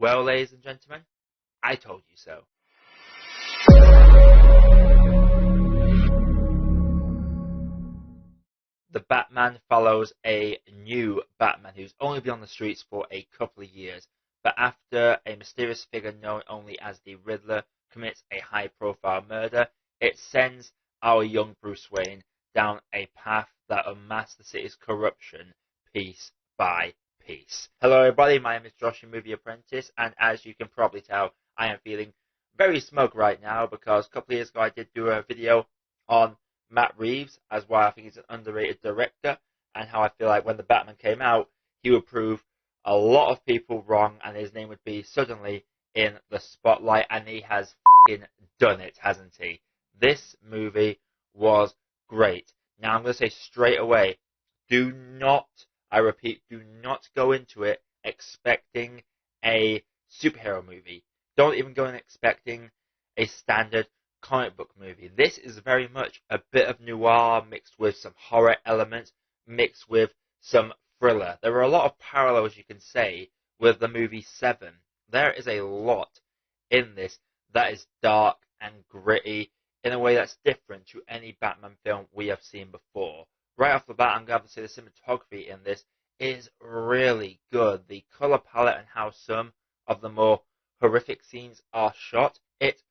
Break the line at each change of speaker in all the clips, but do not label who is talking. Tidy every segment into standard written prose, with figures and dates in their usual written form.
Well, ladies and gentlemen, I told you so. The Batman follows a new Batman who's only been on the streets for a couple of years, but after a mysterious figure known only as the Riddler commits a high-profile murder, it sends our young Bruce Wayne down a path that unmasks the city's corruption piece by piece. Hello everybody, my name is Josh in Movie Apprentice, and as you can probably tell, I am feeling very smug right now because a couple of years ago I did do a video on Matt Reeves as why I think he's an underrated director and how I feel like when the Batman came out, he would prove a lot of people wrong and his name would be suddenly in the spotlight, and he has f***ing done it, hasn't he? This movie was great. Now I'm going to say straight away, do not, I repeat, do not go into it expecting a superhero movie. Don't even go in expecting a standard comic book movie. This is very much a bit of noir mixed with some horror elements, mixed with some thriller. There are a lot of parallels, you can say, with the movie Seven. There is a lot in this that is dark and gritty in a way that's different to any Batman film we have seen before. Right off the bat, I'm going to say the cinematography in this is really good. The colour palette and how some of the more horrific scenes are shot, it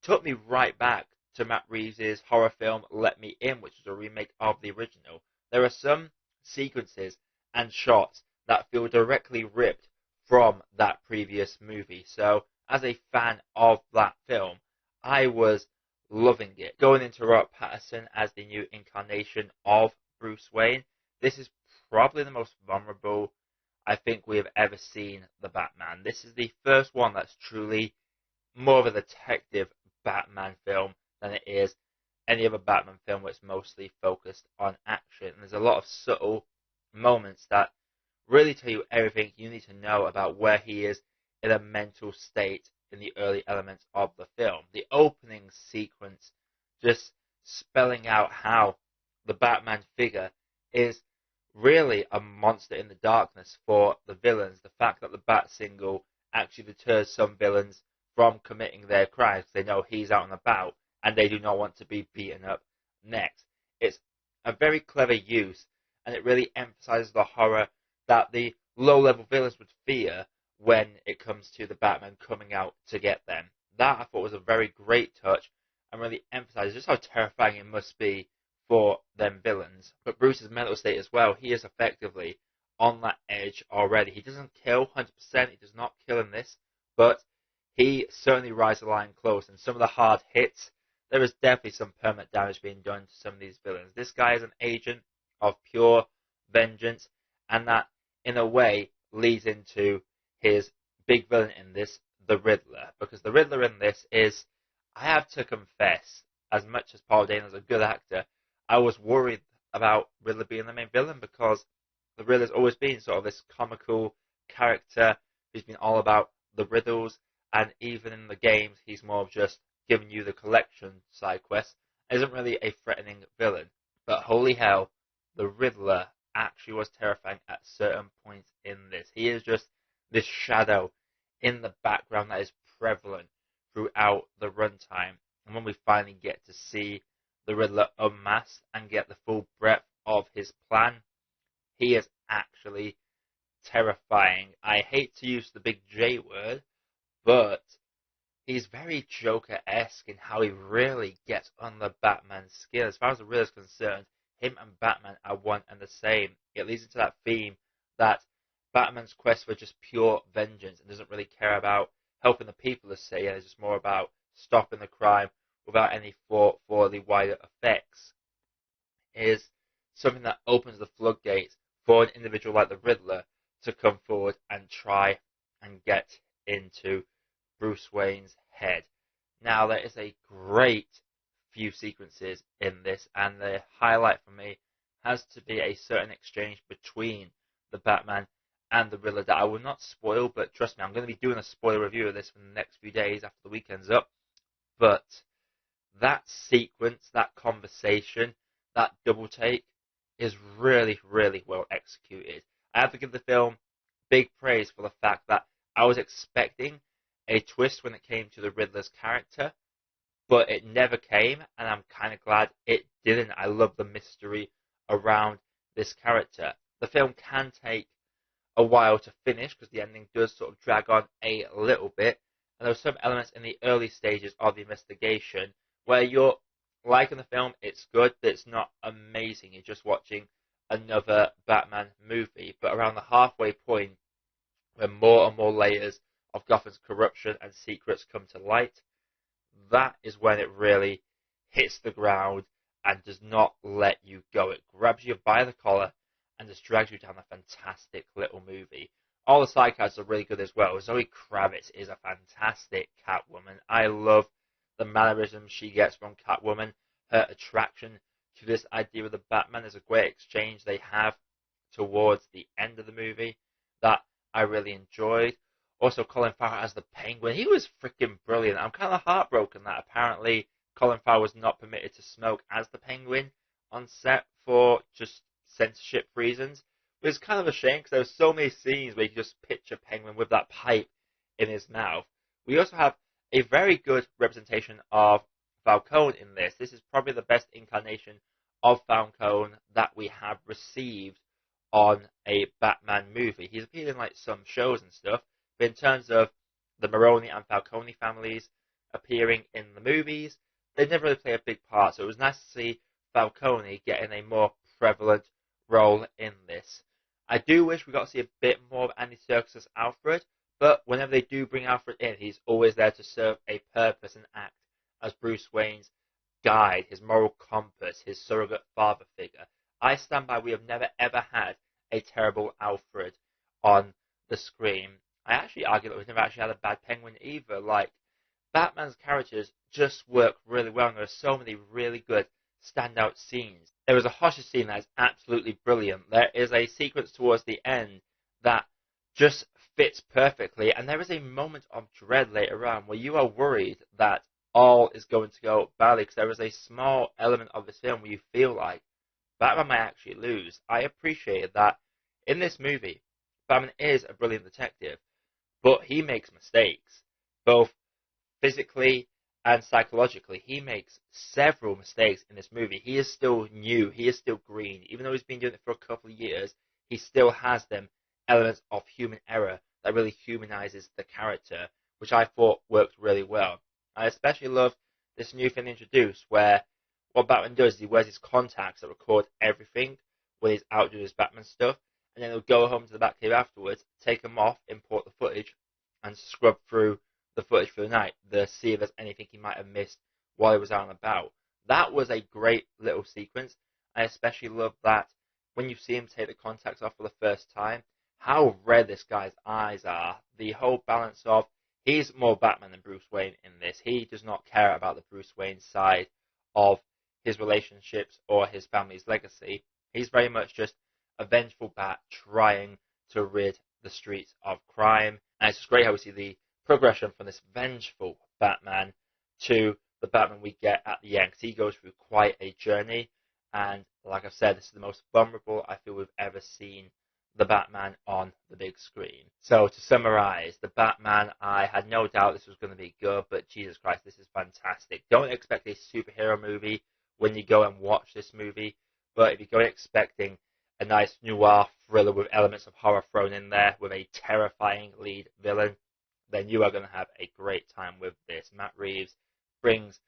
took me right back to Matt Reeves' horror film Let Me In, which was a remake of the original. There are some sequences and shots that feel directly ripped from that previous movie. So, as a fan of that film, I was loving it. Going into Robbert Pattinson as the new incarnation of Bruce Wayne, this is probably the most vulnerable I think we have ever seen the Batman. This is the first one that's truly more of a detective Batman film than it is any other Batman film where it's mostly focused on action. And there's a lot of subtle moments that really tell you everything you need to know about where he is in a mental state in the early elements of the film. The opening sequence just spelling out how the Batman figure is really a monster in the darkness for the villains. The fact that the Bat Single actually deters some villains from committing their crimes. They know he's out and about and they do not want to be beaten up next. It's a very clever use, and it really emphasizes the horror that the low-level villains would fear when it comes to the Batman coming out to get them. That I thought was a very great touch and really emphasizes just how terrifying it must be for them villains. But Bruce's mental state as well, he is effectively on that edge already. He doesn't kill 100%, he does not kill in this, but he certainly rides the line close, and some of the hard hits, there is definitely some permanent damage being done to some of these villains. This guy is an agent of pure vengeance, and that, in a way, leads into his big villain in this, the Riddler. Because the Riddler in this is, I have to confess, as much as Paul Dano is a good actor, I was worried about Riddler being the main villain, because the Riddler's always been sort of this comical character who's been all about the riddles, and even in the games, he's more of just giving you the collection side quest. Isn't really a threatening villain. But holy hell, the Riddler actually was terrifying at certain points in this. He is just this shadow in the background that is prevalent throughout the runtime. And when we finally get to see the Riddler unmasked and get the full breadth of his plan, he is actually terrifying. I hate to use the big J word, but he's very Joker-esque in how he really gets under Batman's skin. As far as the Riddler is concerned, him and Batman are one and the same. It leads into that theme that Batman's quest for just pure vengeance and doesn't really care about helping the people, let's say. It's just more about stopping the crime without any thought for the wider effects. Is something that opens the floodgates for an individual like the Riddler to come forward and try and get into Bruce Wayne's head. Now, there is a great few sequences in this, and the highlight for me has to be a certain exchange between the Batman and the Riddler that I will not spoil, but trust me, I'm going to be doing a spoiler review of this for the next few days after the weekend's up. But that sequence, that conversation, that double take is really, really well executed. I have to give the film big praise for the fact that I was expecting a twist when it came to the Riddler's character, but it never came, and I'm kind of glad it didn't. I love the mystery around this character. The film can take a while to finish because the ending does sort of drag on a little bit, and there are some elements in the early stages of the investigation where you're liking the film, it's good, but it's not amazing. You're just watching another Batman movie. But around the halfway point, when more and more layers of Gotham's corruption and secrets come to light, that is when it really hits the ground and does not let you go. It grabs you by the collar and just drags you down a fantastic little movie. All the side characters are really good as well. Zoe Kravitz is a fantastic Catwoman. I love the mannerisms she gets from Catwoman. Her attraction to this idea of the Batman is a great exchange they have towards the end of the movie that I really enjoyed. Also, Colin Farrell as the Penguin. He was freaking brilliant. I'm kind of heartbroken that apparently Colin Farrell was not permitted to smoke as the Penguin on set for just censorship reasons. It was kind of a shame because there were so many scenes where you just picture Penguin with that pipe in his mouth. We also have a very good representation of Falcone in this. This is probably the best incarnation of Falcone that we have received on a Batman movie. He's appeared in like some shows and stuff, but in terms of the Maroni and Falcone families appearing in the movies, they never really play a big part. So it was nice to see Falcone getting a more prevalent role in this. I do wish we got to see a bit more of Andy Serkis as Alfred, but whenever they do bring Alfred in, he's always there to serve a purpose and act as Bruce Wayne's guide, his moral compass, his surrogate father figure. I stand by, we have never ever had a terrible Alfred on the screen. I actually argue that we've never actually had a bad Penguin either. Like, Batman's characters just work really well, and there are so many really good standout scenes. There is a hostage scene that is absolutely brilliant. There is a sequence towards the end that just fits perfectly, and there is a moment of dread later on where you are worried that all is going to go badly, because there is a small element of this film where you feel like Batman might actually lose. I appreciated that in this movie, Batman is a brilliant detective, but he makes mistakes, both physically and psychologically. He makes several mistakes in this movie. He is still new. He is still green. Even though he's been doing it for a couple of years, he still has them elements of human error that really humanizes the character, which I thought worked really well. I especially love this new thing introduced where what Batman does is he wears his contacts that record everything when he's out doing his Batman stuff, and then he'll go home to the Batcave afterwards, take them off, import the footage, and scrub through the footage for the night to see if there's anything he might have missed while he was out and about. That was a great little sequence. I especially love that when you see him take the contacts off for the first time, how red this guy's eyes are. The whole balance of he's more Batman than Bruce Wayne in this. He does not care about the Bruce Wayne side of his relationships or his family's legacy. He's very much just a vengeful bat trying to rid the streets of crime. And it's just great how we see the progression from this vengeful Batman to the Batman we get at the end, because he goes through quite a journey. And like I've said, this is the most vulnerable I feel we've ever seen the Batman on the big screen. So to summarize, the Batman, I had no doubt this was going to be good, but Jesus Christ, this is fantastic. Don't expect a superhero movie when you go and watch this movie, but if you go expecting a nice noir thriller with elements of horror thrown in there with a terrifying lead villain, then you are going to have a great time with this. Matt Reeves brings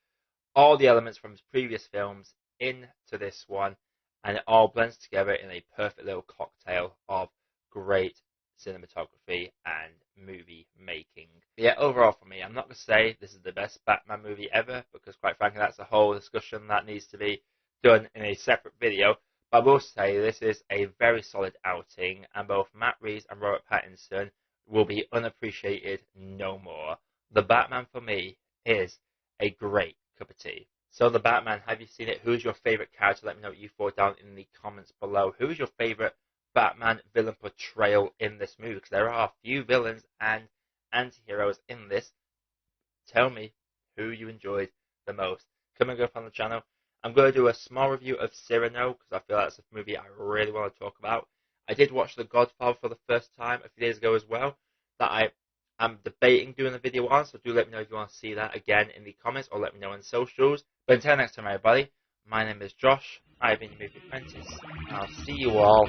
all the elements from his previous films into this one, and it all blends together in a perfect little cocktail of great cinematography and movie making. Yeah, overall for me, I'm not going to say this is the best Batman movie ever, because quite frankly that's a whole discussion that needs to be done in a separate video, but I will say this is a very solid outing, and both Matt Reeves and Robert Pattinson will be unappreciated no more. The Batman for me is a great cup of tea. So The Batman, have you seen it? Who's your favourite character? Let me know what you thought down in the comments below. Who is your favourite Batman villain portrayal in this movie? Because there are a few villains and anti-heroes in this. Tell me who you enjoyed the most. Coming up on the channel, I'm going to do a small review of Cyrano, because I feel that's a movie I really want to talk about. I did watch The Godfather for the first time a few days ago as well. That I I'm debating doing a video on, so do let me know if you want to see that again in the comments, or let me know on socials. But until next time, everybody, my name is Josh, I've been your movie apprentice, and I'll see you all